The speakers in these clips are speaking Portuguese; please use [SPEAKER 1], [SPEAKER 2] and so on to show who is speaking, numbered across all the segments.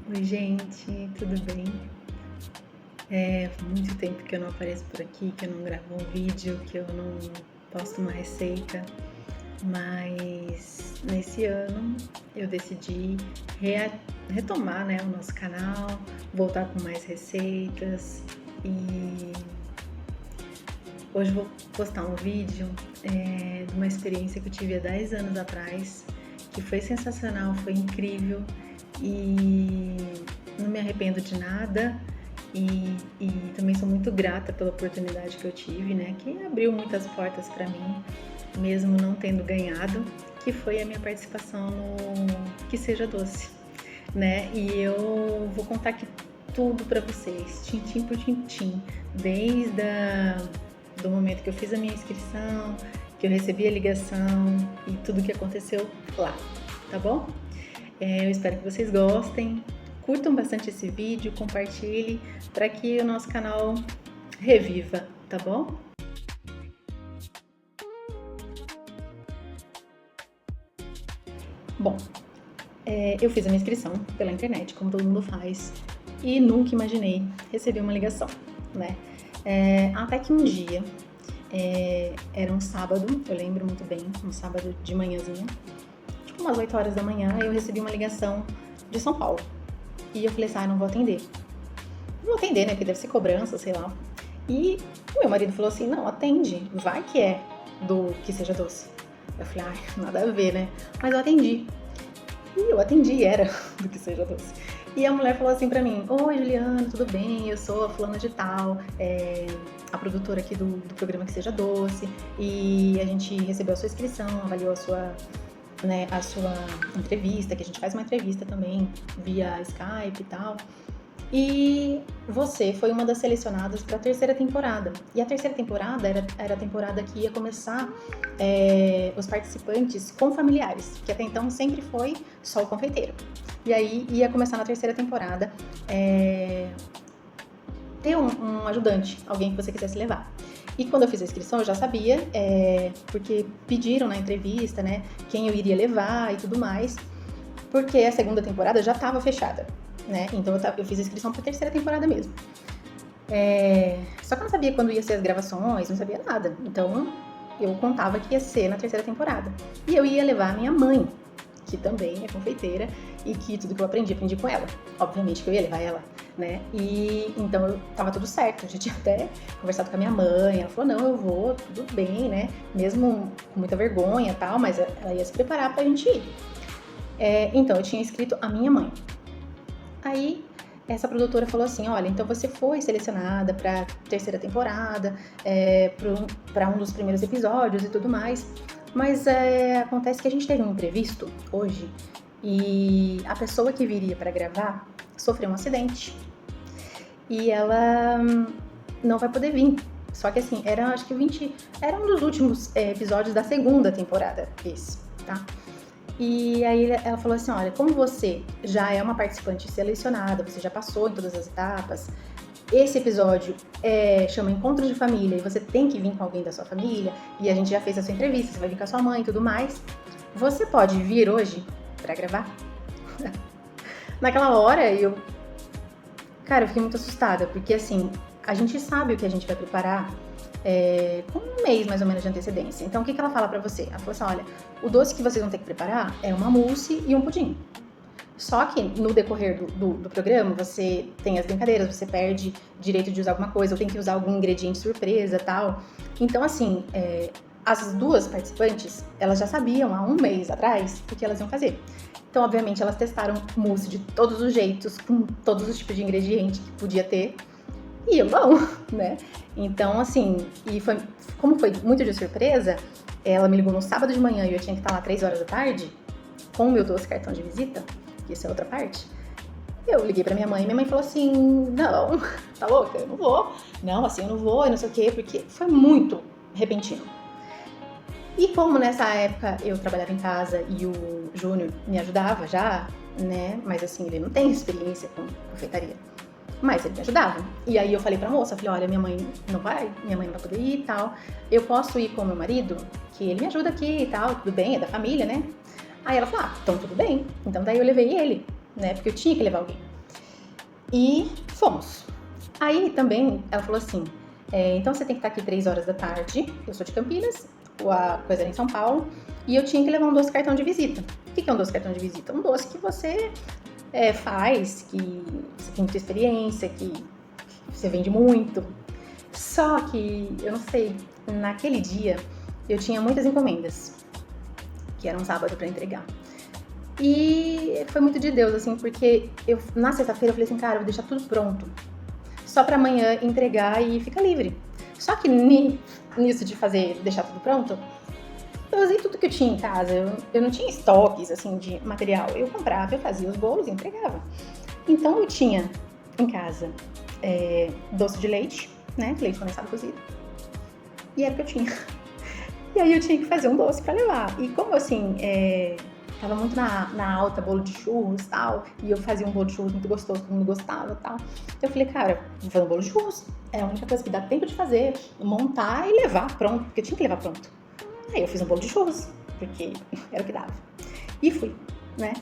[SPEAKER 1] Oi, gente, tudo bem? Faz muito tempo que eu não apareço por aqui, que eu não gravo um vídeo, que eu não posto uma receita, mas nesse ano eu decidi retomar, né, o nosso canal, voltar com mais receitas e hoje eu vou postar um vídeo de uma experiência que eu tive há 10 anos atrás, que foi sensacional, foi incrível e não me arrependo de nada e também sou muito grata pela oportunidade que eu tive, né? Que abriu muitas portas para mim, mesmo não tendo ganhado, que foi a minha participação no Que Seja Doce, né? E eu vou contar aqui tudo para vocês, tintim por tintim, desde do momento que eu fiz a minha inscrição, que eu recebi a ligação e tudo que aconteceu lá, tá bom? Eu espero que vocês gostem, curtam bastante esse vídeo, compartilhem para que o nosso canal reviva, tá bom? Bom, eu fiz a minha inscrição pela internet, como todo mundo faz, e nunca imaginei receber uma ligação, né? Até que um dia, era um sábado, eu lembro muito bem, um sábado de manhãzinha, tipo umas 8 horas da manhã, eu recebi uma ligação de São Paulo. E eu falei assim, não vou atender. Não vou atender, né, porque deve ser cobrança, sei lá. E o meu marido falou assim, não, atende, vai que é do Que Seja Doce. Eu falei, nada a ver, né? Mas eu atendi. E eu atendi, era do Que Seja Doce. E a mulher falou assim pra mim, oi Juliana, tudo bem? Eu sou a fulana de tal, a produtora aqui do programa Que Seja Doce, e a gente recebeu a sua inscrição, avaliou a sua entrevista, que a gente faz uma entrevista também via Skype e tal. E você foi uma das selecionadas para a terceira temporada. E a terceira temporada era a temporada que ia começar os participantes com familiares, que até então sempre foi só o confeiteiro. E aí ia começar na terceira temporada ter um ajudante, alguém que você quisesse levar. E quando eu fiz a inscrição, eu já sabia, porque pediram na entrevista, né, quem eu iria levar e tudo mais, porque a segunda temporada já estava fechada, né, então eu fiz a inscrição para a terceira temporada mesmo. Só que eu não sabia quando ia ser as gravações, não sabia nada, então eu contava que ia ser na terceira temporada. E eu ia levar a minha mãe, que também é confeiteira, e que tudo que eu aprendi com ela. Obviamente que eu ia levar ela, né? E então tava tudo certo. Eu já tinha até conversado com a minha mãe. Ela falou, não, eu vou, tudo bem, né? Mesmo com muita vergonha e tal, mas ela ia se preparar pra gente ir. Então eu tinha inscrito a minha mãe. Aí essa produtora falou assim, olha, então você foi selecionada pra terceira temporada, pra um dos primeiros episódios e tudo mais, mas acontece que a gente teve um imprevisto hoje e a pessoa que viria para gravar sofreu um acidente e ela não vai poder vir. Só que assim, era um dos últimos episódios da segunda temporada, esse, tá? E aí ela falou assim, olha, como você já é uma participante selecionada, você já passou em todas as etapas, esse episódio chama Encontro de Família e você tem que vir com alguém da sua família, e a gente já fez a sua entrevista, você vai vir com a sua mãe e tudo mais, você pode vir hoje pra gravar? Naquela hora eu fiquei muito assustada, porque assim, a gente sabe o que a gente vai preparar com um mês mais ou menos de antecedência. Então o que ela fala pra você? Ela falou assim, olha, o doce que vocês vão ter que preparar é uma mousse e um pudim. Só que no decorrer do programa, você tem as brincadeiras, você perde direito de usar alguma coisa, ou tem que usar algum ingrediente surpresa e tal. Então, assim, as duas participantes, elas já sabiam há um mês atrás o que elas iam fazer. Então, obviamente, elas testaram mousse de todos os jeitos, com todos os tipos de ingrediente que podia ter. E eu não, né? Então, assim, como foi muito de surpresa, ela me ligou no sábado de manhã e eu tinha que estar lá 3 horas da tarde, com o meu doce cartão de visita, que isso é outra parte. Eu liguei pra minha mãe falou assim, não, tá louca? Eu não vou. Não, assim, eu não vou, e não sei o quê, porque foi muito repentino. E como nessa época eu trabalhava em casa e o Júnior me ajudava já, né? Mas assim, ele não tem experiência com confeitaria. Mas ele me ajudava. E aí eu falei pra moça, falei, olha, minha mãe não vai poder ir e tal. Eu posso ir com o meu marido, que ele me ajuda aqui e tal, tudo bem, é da família, né? Aí ela falou, então tudo bem. Então daí eu levei ele, né? Porque eu tinha que levar alguém. E fomos. Aí também ela falou assim, então você tem que estar aqui 3 horas da tarde, eu sou de Campinas, a coisa era em São Paulo, e eu tinha que levar um doce cartão de visita. O que é um doce cartão de visita? Um doce que você faz, que você tem muita experiência, que você vende muito. Só que, eu não sei, naquele dia eu tinha muitas encomendas, que era um sábado pra entregar. E foi muito de Deus, assim, porque na sexta-feira eu falei assim, cara, eu vou deixar tudo pronto, só pra amanhã entregar e ficar livre. Só que nisso de deixar tudo pronto, eu usei tudo que eu tinha em casa, eu não tinha estoques, assim, de material. Eu comprava, eu fazia os bolos e entregava. Então eu tinha em casa doce de leite, né, leite condensado cozido, e era o que eu tinha. E aí eu tinha que fazer um doce pra levar. E como assim, tava muito na alta bolo de churros e tal, e eu fazia um bolo de churros muito gostoso, todo mundo gostava e tal. Eu falei, cara, vou fazer um bolo de churros. É a única coisa que dá tempo de fazer, montar e levar pronto, porque eu tinha que levar pronto. Aí eu fiz um bolo de churros, porque era o que dava. E fui, né?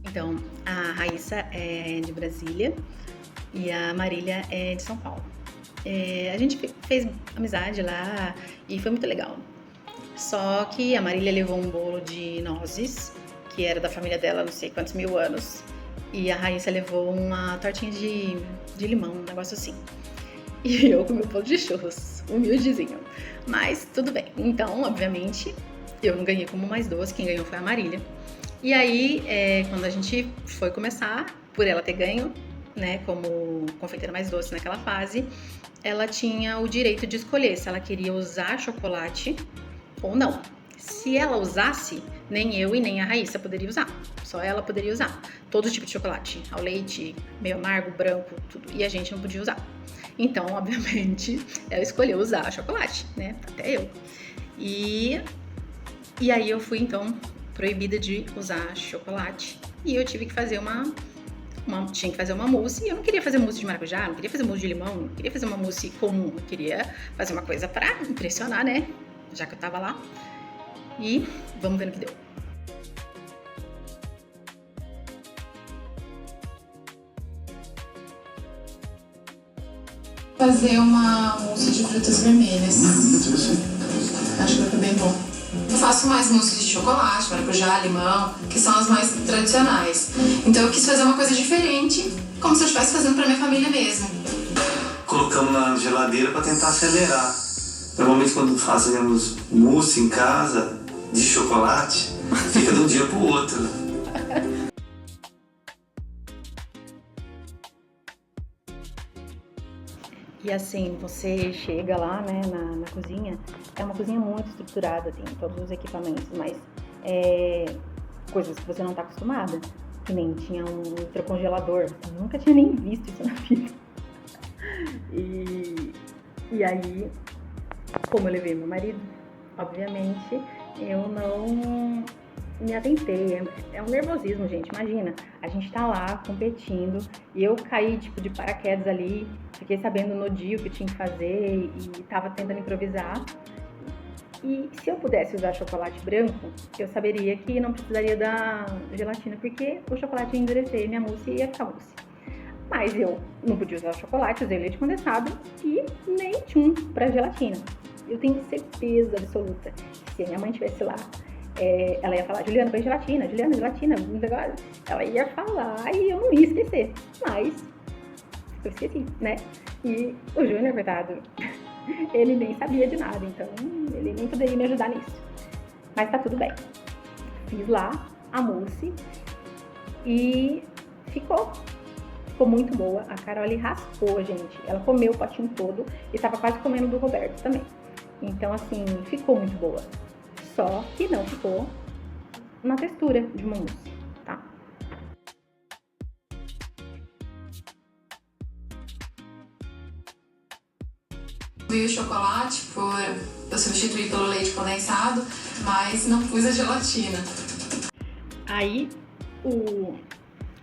[SPEAKER 1] Então, a Raíssa é de Brasília e a Marília é de São Paulo. A gente fez amizade lá e foi muito legal. Só que a Marília levou um bolo de nozes, que era da família dela, não sei quantos mil anos, e a Raíssa levou uma tortinha de limão, um negócio assim. E eu comi o bolo de churros, humildezinho. Mas tudo bem. Então, obviamente, eu não ganhei como mais doce, quem ganhou foi a Marília. E aí, quando a gente foi começar, por ela ter ganho, né, como confeiteira mais doce naquela fase, ela tinha o direito de escolher se ela queria usar chocolate ou não. Se ela usasse, nem eu e nem a Raíssa poderia usar. Só ela poderia usar. Todo tipo de chocolate, ao leite, meio amargo, branco, tudo. E a gente não podia usar. Então, obviamente, ela escolheu usar chocolate, né? Até eu. E aí eu fui, então, proibida de usar chocolate. E eu tive que fazer tinha que fazer uma mousse, e eu não queria fazer mousse de maracujá, não queria fazer mousse de limão, não queria fazer uma mousse comum, eu queria fazer uma coisa pra impressionar, né? Já que eu tava lá. E vamos ver no que deu.
[SPEAKER 2] Fazer uma mousse de frutas vermelhas. Acho que vai ficar bem bom. Eu faço mais mousse de chocolate, maracujá, limão, que são as mais tradicionais. Então eu quis fazer uma coisa diferente, como se eu estivesse fazendo pra minha família mesmo.
[SPEAKER 3] Colocamos na geladeira para tentar acelerar. Normalmente quando fazemos mousse em casa de chocolate, fica de um dia pro outro.
[SPEAKER 1] E assim, você chega lá, né, na cozinha, é uma cozinha muito estruturada, tem todos os equipamentos, mas coisas que você não tá acostumada. Que nem tinha um ultracongelador, eu nunca tinha nem visto isso na vida. E aí, como eu levei meu marido, obviamente, eu não me atentei. É um nervosismo, gente. Imagina, a gente tá lá competindo e eu caí, tipo, de paraquedas ali, fiquei sabendo no dia o que eu tinha que fazer e tava tentando improvisar. E se eu pudesse usar chocolate branco, eu saberia que não precisaria da gelatina, porque o chocolate ia endurecer, minha mousse ia ficar mousse. Mas eu não podia usar chocolate, usei leite condensado e nem tchum pra gelatina. Eu tenho certeza absoluta que se a minha mãe estivesse lá, ela ia falar, Juliana, põe gelatina, Juliana, gelatina, ela ia falar e eu não ia esquecer. Mas eu esqueci, né? E o Júnior, coitado, ele nem sabia de nada, então ele nem poderia me ajudar nisso. Mas tá tudo bem. Fiz lá a mousse e ficou muito boa. A Carole raspou, gente. Ela comeu o potinho todo e tava quase comendo do Roberto também. Então, assim, ficou muito boa. Só que não ficou na textura de uma mousse, tá?
[SPEAKER 2] Fui o chocolate eu substituí pelo leite condensado, mas não pus a gelatina.
[SPEAKER 1] Aí,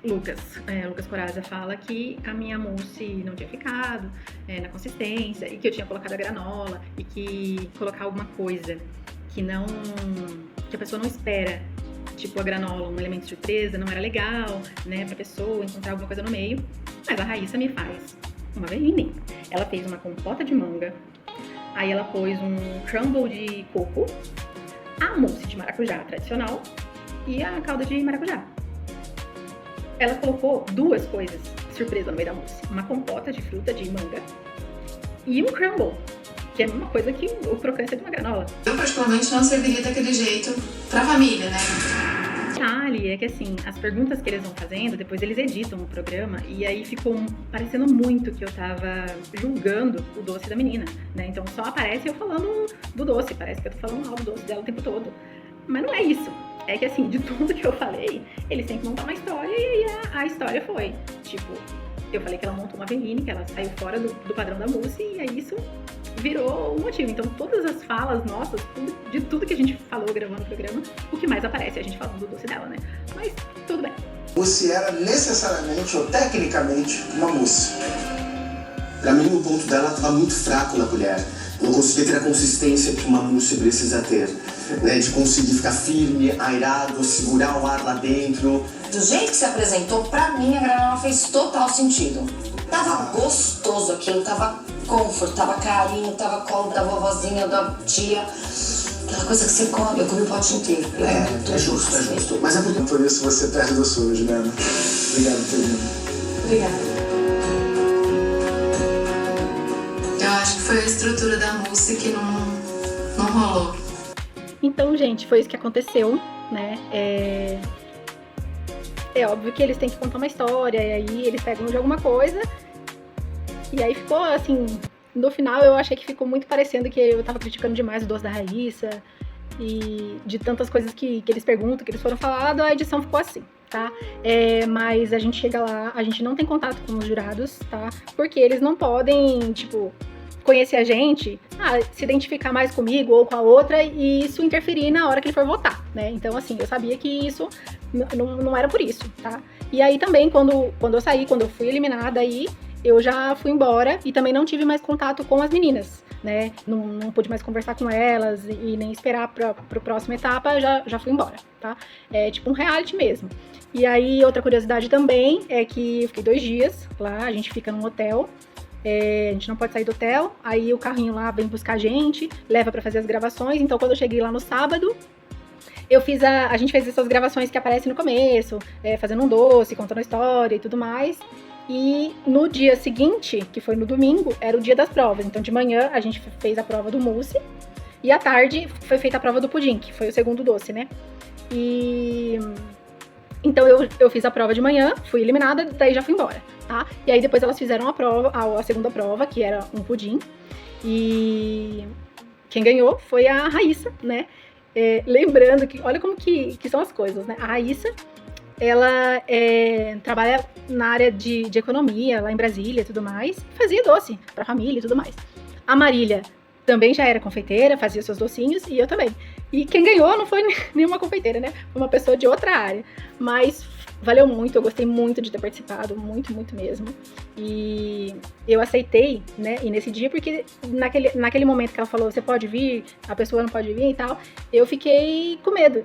[SPEAKER 1] Lucas Corazza fala que a minha mousse não tinha ficado na consistência e que eu tinha colocado a granola e que colocar alguma coisa que a pessoa não espera, tipo a granola, um elemento surpresa, não era legal, né, pra pessoa encontrar alguma coisa no meio. Mas a Raíssa me faz uma berrine. Ela fez uma compota de manga, aí ela pôs um crumble de coco, a mousse de maracujá tradicional e a calda de maracujá. Ela colocou 2 coisas surpresa no meio da mousse. Uma compota de fruta de manga e um crumble, que é uma coisa que o crocância de uma granola.
[SPEAKER 2] Eu particularmente não serviria daquele jeito pra família, né?
[SPEAKER 1] Detalhe é que assim, as perguntas que eles vão fazendo, depois eles editam o programa e aí ficou parecendo muito que eu tava julgando o doce da menina, né? Então só aparece eu falando do doce, parece que eu tô falando mal do doce dela o tempo todo. Mas não é isso. É que assim, de tudo que eu falei, eles têm que montar uma história e aí a história foi, tipo, eu falei que ela montou uma berrine, que ela saiu fora do padrão da mousse e aí isso virou o motivo. Então todas as falas nossas, de tudo que a gente falou gravando o programa, o que mais aparece é a gente falando do doce dela, né? Mas tudo bem.
[SPEAKER 4] Mousse era necessariamente ou tecnicamente uma mousse. Pra mim o ponto dela estava muito fraco na colher. Eu não conseguia ter a consistência que uma mousse precisa ter, né? De conseguir ficar firme, airado, segurar o ar lá dentro.
[SPEAKER 5] Do jeito que se apresentou, pra mim a granola fez total sentido. Tava gostoso aquilo, tava comfort, tava carinho, tava colo da vovozinha, da tia. Aquela coisa que você come, eu comi o pote inteiro.
[SPEAKER 4] É justo. Mas é por isso você perde doçura, Juliana. Obrigado, Pedro.
[SPEAKER 2] Obrigada. Eu acho que foi a estrutura da mousse que não rolou.
[SPEAKER 1] Então, gente, foi isso que aconteceu, né? É óbvio que eles têm que contar uma história, e aí eles pegam de alguma coisa, e aí ficou assim, no final eu achei que ficou muito parecendo que eu tava criticando demais o doce da Raíssa, e de tantas coisas que eles perguntam, que eles foram falados, a edição ficou assim, tá? Mas a gente chega lá, a gente não tem contato com os jurados, tá? Porque eles não podem, tipo, conhecer a gente, se identificar mais comigo ou com a outra e isso interferir na hora que ele for votar, né? Então, assim, eu sabia que isso não era por isso, tá? E aí também, quando eu saí, quando eu fui eliminada, aí eu já fui embora e também não tive mais contato com as meninas, né? Não pude mais conversar com elas e nem esperar pro próxima etapa, já fui embora, tá? É tipo um reality mesmo. E aí, outra curiosidade também é que eu fiquei 2 dias lá, a gente fica num hotel. A gente não pode sair do hotel, aí o carrinho lá vem buscar a gente, leva pra fazer as gravações. Então quando eu cheguei lá no sábado, a gente fez essas gravações que aparecem no começo, fazendo um doce, contando a história e tudo mais. E no dia seguinte, que foi no domingo, era o dia das provas. Então de manhã a gente fez a prova do mousse e à tarde foi feita a prova do pudim, que foi o segundo doce, né? Então eu fiz a prova de manhã, fui eliminada, daí já fui embora, tá? E aí depois elas fizeram a segunda prova, que era um pudim. E quem ganhou foi a Raíssa, né? Lembrando que, olha como que são as coisas, né? A Raíssa, ela trabalha na área de economia, lá em Brasília e tudo mais. Fazia doce pra família e tudo mais. A Marília também já era confeiteira, fazia seus docinhos, e eu também. E quem ganhou não foi nenhuma confeiteira, né? Foi uma pessoa de outra área. Mas valeu muito, eu gostei muito de ter participado, muito, muito mesmo. E eu aceitei, né? E nesse dia, porque naquele momento que ela falou, você pode vir, a pessoa não pode vir e tal, eu fiquei com medo.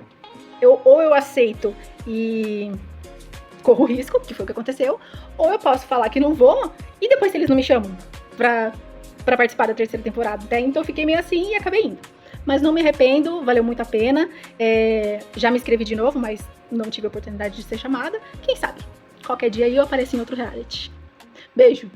[SPEAKER 1] Ou eu aceito e corro risco, que foi o que aconteceu, ou eu posso falar que não vou, e depois se eles não me chamam pra participar da 3ª temporada, né? Então eu fiquei meio assim e acabei indo. Mas não me arrependo, valeu muito a pena. Já me inscrevi de novo, mas não tive a oportunidade de ser chamada. Quem sabe? Qualquer dia aí eu apareço em outro reality. Beijo!